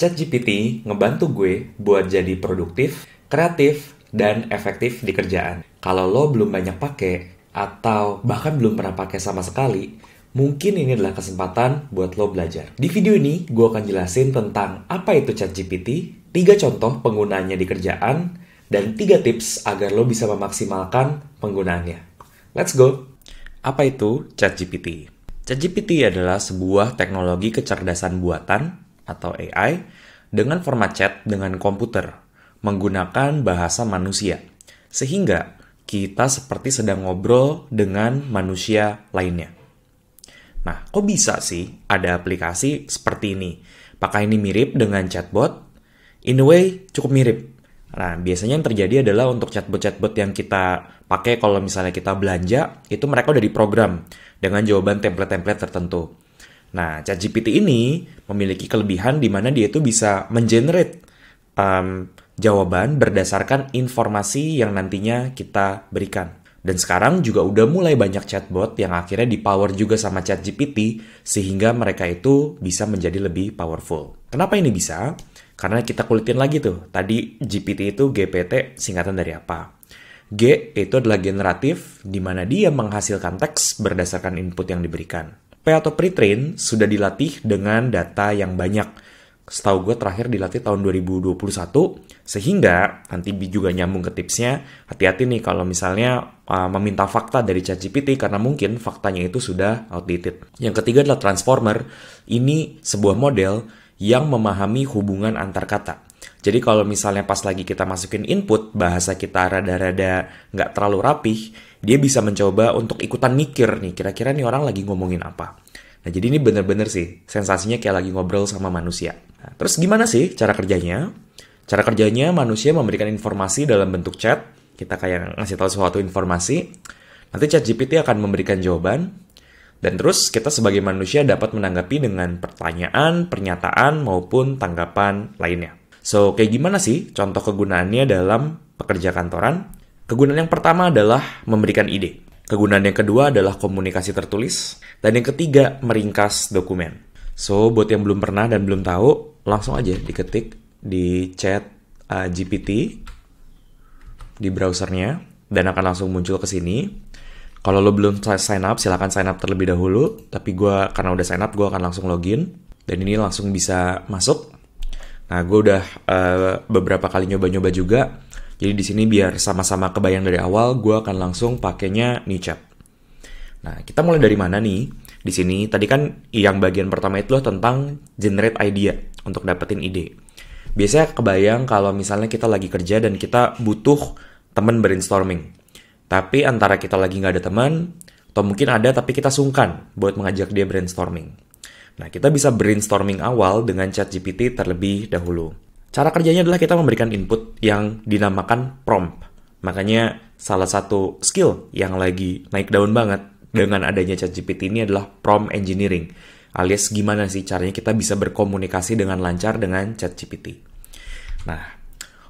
ChatGPT ngebantu gue buat jadi produktif, kreatif, dan efektif di kerjaan. Kalau lo belum banyak pakai, atau bahkan belum pernah pakai sama sekali, mungkin ini adalah kesempatan buat lo belajar. Di video ini, gue akan jelasin tentang apa itu ChatGPT, 3 contoh penggunaannya di kerjaan, dan 3 tips agar lo bisa memaksimalkan penggunaannya. Let's go! Apa itu ChatGPT? ChatGPT adalah sebuah teknologi kecerdasan buatan atau AI dengan format chat dengan komputer menggunakan bahasa manusia. Sehingga kita seperti sedang ngobrol dengan manusia lainnya. Nah, kok bisa sih ada aplikasi seperti ini? Apakah ini mirip dengan chatbot? In a way, cukup mirip. Nah, biasanya yang terjadi adalah untuk chatbot-chatbot yang kita pakai kalau misalnya kita belanja, itu mereka udah diprogram dengan jawaban template-template tertentu. Nah, ChatGPT ini memiliki kelebihan di mana dia itu bisa mengenerate jawaban berdasarkan informasi yang nantinya kita berikan. Dan sekarang juga udah mulai banyak chatbot yang akhirnya dipower juga sama ChatGPT sehingga mereka itu bisa menjadi lebih powerful. Kenapa ini bisa? Karena kita kulitin lagi tuh, tadi GPT itu GPT singkatan dari apa? G itu adalah generatif, di mana dia menghasilkan teks berdasarkan input yang diberikan. P atau pre-train sudah dilatih dengan data yang banyak. Setahu gue terakhir dilatih tahun 2021, sehingga nanti juga nyambung ke tipsnya, hati-hati nih kalau misalnya meminta fakta dari ChatGPT karena mungkin faktanya itu sudah outdated. Yang ketiga adalah transformer. Ini sebuah model yang memahami hubungan antar kata. Jadi kalau misalnya pas lagi kita masukin input, bahasa kita rada-rada nggak terlalu rapih, dia bisa mencoba untuk ikutan mikir nih, kira-kira nih orang lagi ngomongin apa. Nah, jadi ini bener-bener sih, sensasinya kayak lagi ngobrol sama manusia. Nah, terus gimana sih cara kerjanya? Cara kerjanya manusia memberikan informasi dalam bentuk chat, kita kayak ngasih tahu suatu informasi, nanti ChatGPT akan memberikan jawaban, dan terus kita sebagai manusia dapat menanggapi dengan pertanyaan, pernyataan, maupun tanggapan lainnya. So, kayak gimana sih contoh kegunaannya dalam pekerja kantoran? Kegunaan yang pertama adalah memberikan ide. Kegunaan yang kedua adalah komunikasi tertulis. Dan yang ketiga, meringkas dokumen. So, buat yang belum pernah dan belum tahu, langsung aja diketik di chat GPT di browsernya dan akan langsung muncul ke sini. Kalau lo belum sign up, silakan sign up terlebih dahulu. Tapi gue, karena udah sign up, gue akan langsung login. Dan ini langsung bisa masuk. Nah, gue udah beberapa kali nyoba-nyoba juga. Jadi di sini biar sama-sama kebayang dari awal, gue akan langsung pakainya NiChat. Nah, kita mulai dari mana nih? Di sini, tadi kan yang bagian pertama itu loh tentang generate idea untuk dapetin ide. Biasanya kebayang kalau misalnya kita lagi kerja dan kita butuh teman brainstorming. Tapi antara kita lagi nggak ada teman, atau mungkin ada tapi kita sungkan buat mengajak dia brainstorming. Nah, kita bisa brainstorming awal dengan ChatGPT terlebih dahulu. Cara kerjanya adalah kita memberikan input yang dinamakan prompt. Makanya salah satu skill yang lagi naik daun banget dengan adanya ChatGPT ini adalah prompt engineering. Alias gimana sih caranya kita bisa berkomunikasi dengan lancar dengan ChatGPT. Nah,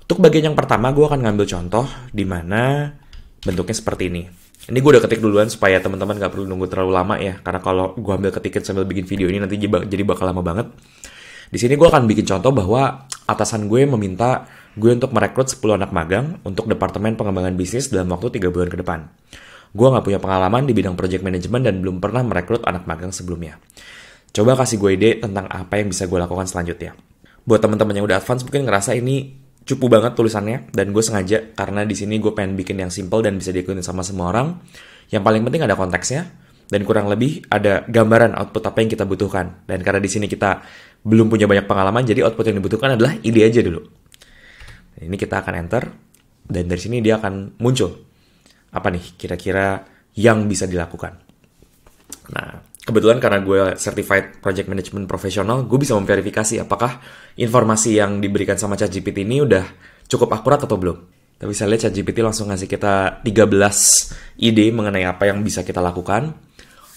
untuk bagian yang pertama gue akan ngambil contoh di mana bentuknya seperti ini. Ini gue udah ketik duluan supaya teman-teman gak perlu nunggu terlalu lama ya. Karena kalau gue ambil ketikin sambil bikin video ini nanti jadi bakal lama banget. Di sini gue akan bikin contoh bahwa atasan gue meminta gue untuk merekrut 10 anak magang untuk Departemen Pengembangan Bisnis dalam waktu 3 bulan ke depan. Gue gak punya pengalaman di bidang project management dan belum pernah merekrut anak magang sebelumnya. Coba kasih gue ide tentang apa yang bisa gue lakukan selanjutnya. Buat teman-teman yang udah advance mungkin ngerasa ini cupu banget tulisannya, dan gue sengaja karena di sini gue pengen bikin yang simple dan bisa diikutin sama semua orang. Yang paling penting ada konteksnya, dan kurang lebih ada gambaran output apa yang kita butuhkan. Dan karena di sini kita belum punya banyak pengalaman, jadi output yang dibutuhkan adalah ide aja dulu. Ini kita akan enter, dan dari sini dia akan muncul. Apa nih kira-kira yang bisa dilakukan? Nah, kebetulan karena gue certified project management profesional, gue bisa memverifikasi apakah informasi yang diberikan sama ChatGPT ini udah cukup akurat atau belum. Kita bisa lihat ChatGPT langsung ngasih kita 13 ide mengenai apa yang bisa kita lakukan.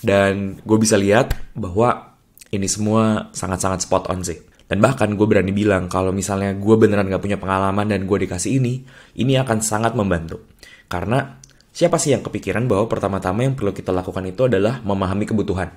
Dan gue bisa lihat bahwa ini semua sangat-sangat spot on sih. Dan bahkan gue berani bilang kalau misalnya gue beneran gak punya pengalaman dan gue dikasih ini akan sangat membantu. Karena siapa sih yang kepikiran bahwa pertama-tama yang perlu kita lakukan itu adalah memahami kebutuhan.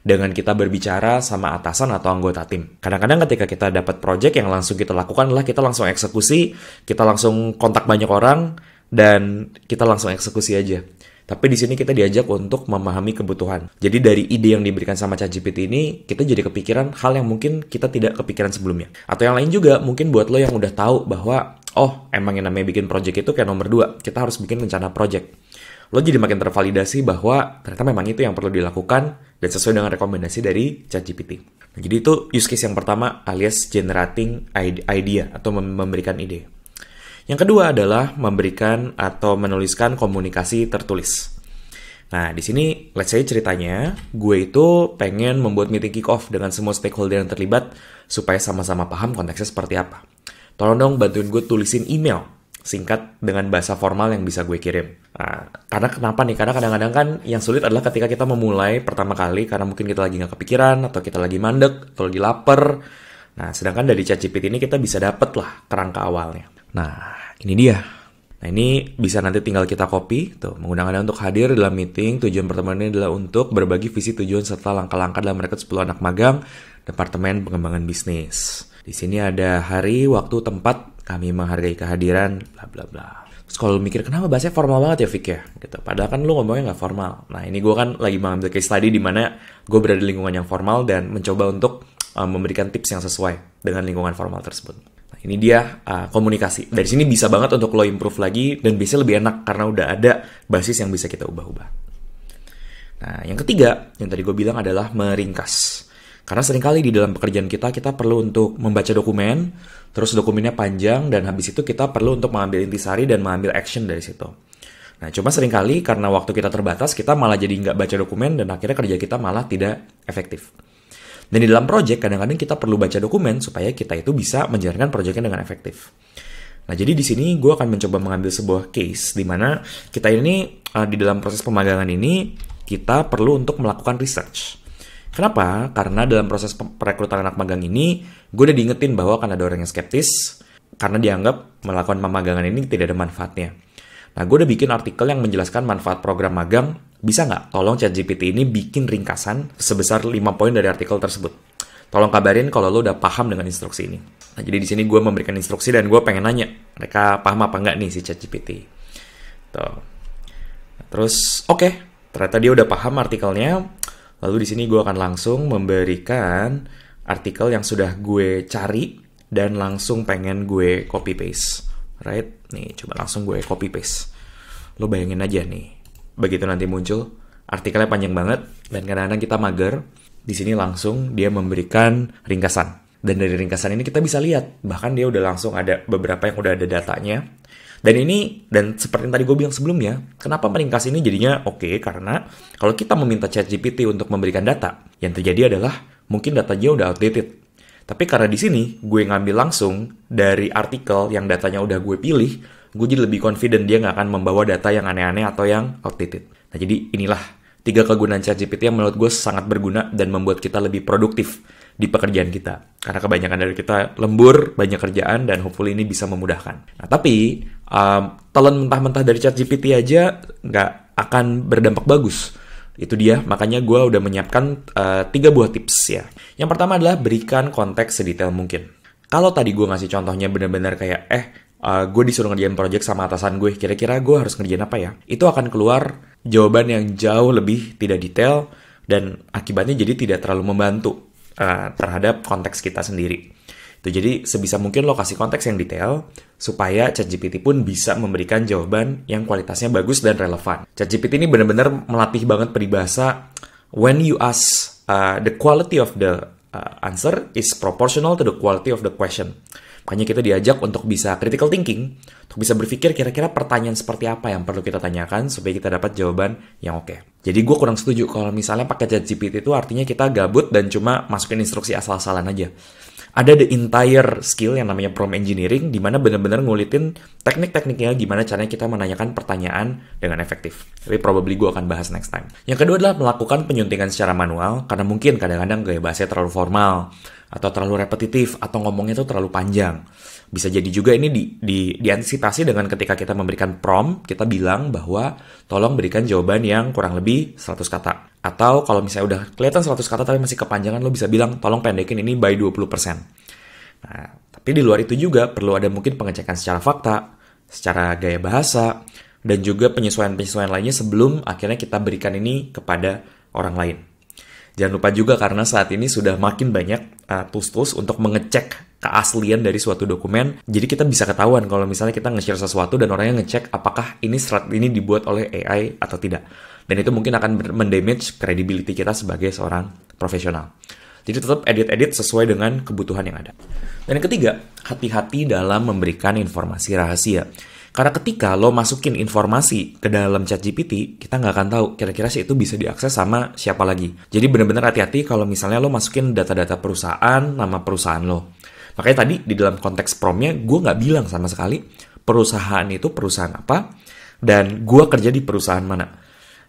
dengan kita berbicara sama atasan atau anggota tim. Kadang-kadang ketika kita dapat project yang langsung kita lakukan adalah kita langsung eksekusi, kita langsung kontak banyak orang, dan kita langsung eksekusi aja. Tapi di sini kita diajak untuk memahami kebutuhan. Jadi dari ide yang diberikan sama ChatGPT ini, kita jadi kepikiran hal yang mungkin kita tidak kepikiran sebelumnya. Atau yang lain juga, mungkin buat lo yang udah tahu bahwa, oh emang yang namanya bikin project itu kayak nomor 2, kita harus bikin rencana project. Lo jadi makin tervalidasi bahwa ternyata memang itu yang perlu dilakukan dan sesuai dengan rekomendasi dari ChatGPT. Nah, jadi itu use case yang pertama alias generating idea atau memberikan ide. Yang kedua adalah memberikan atau menuliskan komunikasi tertulis. Nah, di sini let's say ceritanya, gue itu pengen membuat meeting kick-off dengan semua stakeholder yang terlibat supaya sama-sama paham konteksnya seperti apa. Tolong dong bantuin gue tulisin email singkat dengan bahasa formal yang bisa gue kirim. Nah, karena kenapa nih? Karena kadang-kadang kan yang sulit adalah ketika kita memulai pertama kali karena mungkin kita lagi nggak kepikiran atau kita lagi mandek atau lagi lapar. Nah, sedangkan dari ChatGPT ini kita bisa dapet lah kerangka awalnya. Nah, ini dia. Nah, ini bisa nanti tinggal kita copy. Tuh, mengundang Anda untuk hadir dalam meeting. Tujuan pertemuan ini adalah untuk berbagi visi tujuan serta langkah-langkah dalam merekrut 10 anak magang Departemen Pengembangan Bisnis. Di sini ada hari, waktu, tempat. Kami menghargai kehadiran, bla bla bla. Terus kalau lu mikir, kenapa bahasanya formal banget ya, Vic ya? Gitu. Padahal kan lu ngomongnya nggak formal. Nah, ini gue kan lagi mengambil case study di mana gue berada di lingkungan yang formal dan mencoba untuk memberikan tips yang sesuai dengan lingkungan formal tersebut. Nah, ini dia komunikasi. Dari sini bisa banget untuk lo improve lagi dan biasanya lebih enak karena udah ada basis yang bisa kita ubah-ubah. Nah, yang ketiga, yang tadi gue bilang adalah meringkas. Karena seringkali di dalam pekerjaan kita perlu untuk membaca dokumen, terus dokumennya panjang, dan habis itu kita perlu untuk mengambil intisari dan mengambil action dari situ. Nah, cuma seringkali karena waktu kita terbatas, kita malah jadi nggak baca dokumen, dan akhirnya kerja kita malah tidak efektif. Dan di dalam project, kadang-kadang kita perlu baca dokumen supaya kita itu bisa menjalankan projectnya dengan efektif. Nah, jadi di sini gue akan mencoba mengambil sebuah case, di mana kita ini di dalam proses pemagangan ini, kita perlu untuk melakukan research. Kenapa? Karena dalam proses perekrutan anak magang ini, gue udah diingetin bahwa akan ada orang yang skeptis, karena dianggap melakukan pemagangan ini tidak ada manfaatnya. Nah, gue udah bikin artikel yang menjelaskan manfaat program magang. Bisa nggak? Tolong ChatGPT ini bikin ringkasan sebesar 5 poin dari artikel tersebut. Tolong kabarin kalau lo udah paham dengan instruksi ini. Nah, jadi di sini gue memberikan instruksi dan gue pengen nanya, mereka paham apa nggak nih si ChatGPT? Tuh. Terus, oke. Ternyata dia udah paham artikelnya. Lalu di sini gue akan langsung memberikan artikel yang sudah gue cari dan langsung pengen gue copy paste. Right? Nih, coba langsung gue copy paste. Lo bayangin aja nih, begitu nanti muncul, artikelnya panjang banget dan kadang-kadang kita mager. Di sini langsung dia memberikan ringkasan. Dan dari ringkasan ini kita bisa lihat, bahkan dia udah langsung ada beberapa yang udah ada datanya. Dan seperti yang tadi gue bilang sebelumnya, kenapa meringkas ini jadinya oke? Karena kalau kita meminta ChatGPT untuk memberikan data, yang terjadi adalah mungkin datanya udah outdated. Tapi karena di sini gue ngambil langsung dari artikel yang datanya udah gue pilih, gue jadi lebih confident dia nggak akan membawa data yang aneh-aneh atau yang outdated. Nah, jadi inilah 3 kegunaan ChatGPT yang menurut gue sangat berguna dan membuat kita lebih produktif di pekerjaan kita. Karena kebanyakan dari kita lembur, banyak kerjaan, dan hopefully ini bisa memudahkan. Nah, tapi telan mentah-mentah dari ChatGPT aja nggak akan berdampak bagus. Itu dia, makanya gue udah menyiapkan 3 buah tips ya. Yang pertama adalah berikan konteks sedetail mungkin. Kalau tadi gue ngasih contohnya benar-benar kayak, gue disuruh ngerjain project sama atasan gue, kira-kira gue harus ngerjain apa ya? Itu akan keluar jawaban yang jauh lebih tidak detail, dan akibatnya jadi tidak terlalu membantu terhadap konteks kita sendiri. Itu jadi sebisa mungkin lo kasih konteks yang detail supaya ChatGPT pun bisa memberikan jawaban yang kualitasnya bagus dan relevan. ChatGPT ini benar-benar melatih banget peribahasa when you ask the quality of the answer is proportional to the quality of the question. Makanya kita diajak untuk bisa critical thinking, untuk bisa berpikir kira-kira pertanyaan seperti apa yang perlu kita tanyakan supaya kita dapat jawaban yang oke. Jadi gue kurang setuju kalau misalnya pakai ChatGPT itu artinya kita gabut dan cuma masukin instruksi asal-asalan aja. Ada the entire skill yang namanya prompt engineering, di mana benar-benar ngulitin teknik-tekniknya gimana caranya kita menanyakan pertanyaan dengan efektif. Tapi probably gue akan bahas next time. Yang kedua adalah melakukan penyuntingan secara manual, karena mungkin kadang-kadang gaya bahasanya terlalu formal, atau terlalu repetitif, atau ngomongnya itu terlalu panjang. Bisa jadi juga ini diantisipasi dengan ketika kita memberikan prompt, kita bilang bahwa tolong berikan jawaban yang kurang lebih 100 kata. Atau kalau misalnya udah kelihatan 100 kata tapi masih kepanjangan, lo bisa bilang tolong pendekin ini by 20%. Nah, tapi di luar itu juga perlu ada mungkin pengecekan secara fakta, secara gaya bahasa, dan juga penyesuaian-penyesuaian lainnya sebelum akhirnya kita berikan ini kepada orang lain. Jangan lupa juga karena saat ini sudah makin banyak tools-tools untuk mengecek keaslian dari suatu dokumen. Jadi kita bisa ketahuan kalau misalnya kita nge-share sesuatu dan orangnya ngecek apakah ini serat ini dibuat oleh AI atau tidak. Dan itu mungkin akan mendamage credibility kita sebagai seorang profesional. Jadi tetap edit-edit sesuai dengan kebutuhan yang ada. Dan yang ketiga, hati-hati dalam memberikan informasi rahasia. Karena ketika lo masukin informasi ke dalam ChatGPT, kita nggak akan tahu kira-kira sih itu bisa diakses sama siapa lagi. Jadi benar-benar hati-hati kalau misalnya lo masukin data-data perusahaan, nama perusahaan lo. Makanya tadi di dalam konteks promnya, gue nggak bilang sama sekali perusahaan itu perusahaan apa, dan gue kerja di perusahaan mana.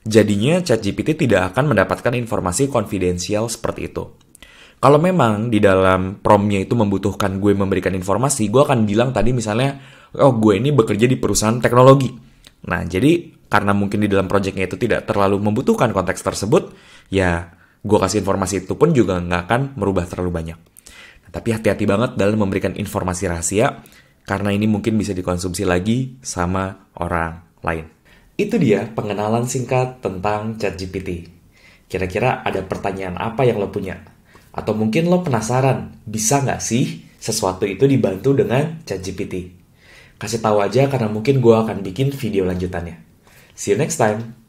Jadinya ChatGPT tidak akan mendapatkan informasi konfidensial seperti itu. Kalau memang di dalam promnya itu membutuhkan gue memberikan informasi, gue akan bilang tadi misalnya, oh gue ini bekerja di perusahaan teknologi. Nah, jadi karena mungkin di dalam projectnya itu tidak terlalu membutuhkan konteks tersebut, ya gue kasih informasi itu pun juga nggak akan merubah terlalu banyak. Nah, tapi hati-hati banget dalam memberikan informasi rahasia, karena ini mungkin bisa dikonsumsi lagi sama orang lain. Itu dia pengenalan singkat tentang ChatGPT. Kira-kira ada pertanyaan apa yang lo punya? Atau mungkin lo penasaran, bisa nggak sih sesuatu itu dibantu dengan ChatGPT? Kasih tahu aja karena mungkin gue akan bikin video lanjutannya. See you next time!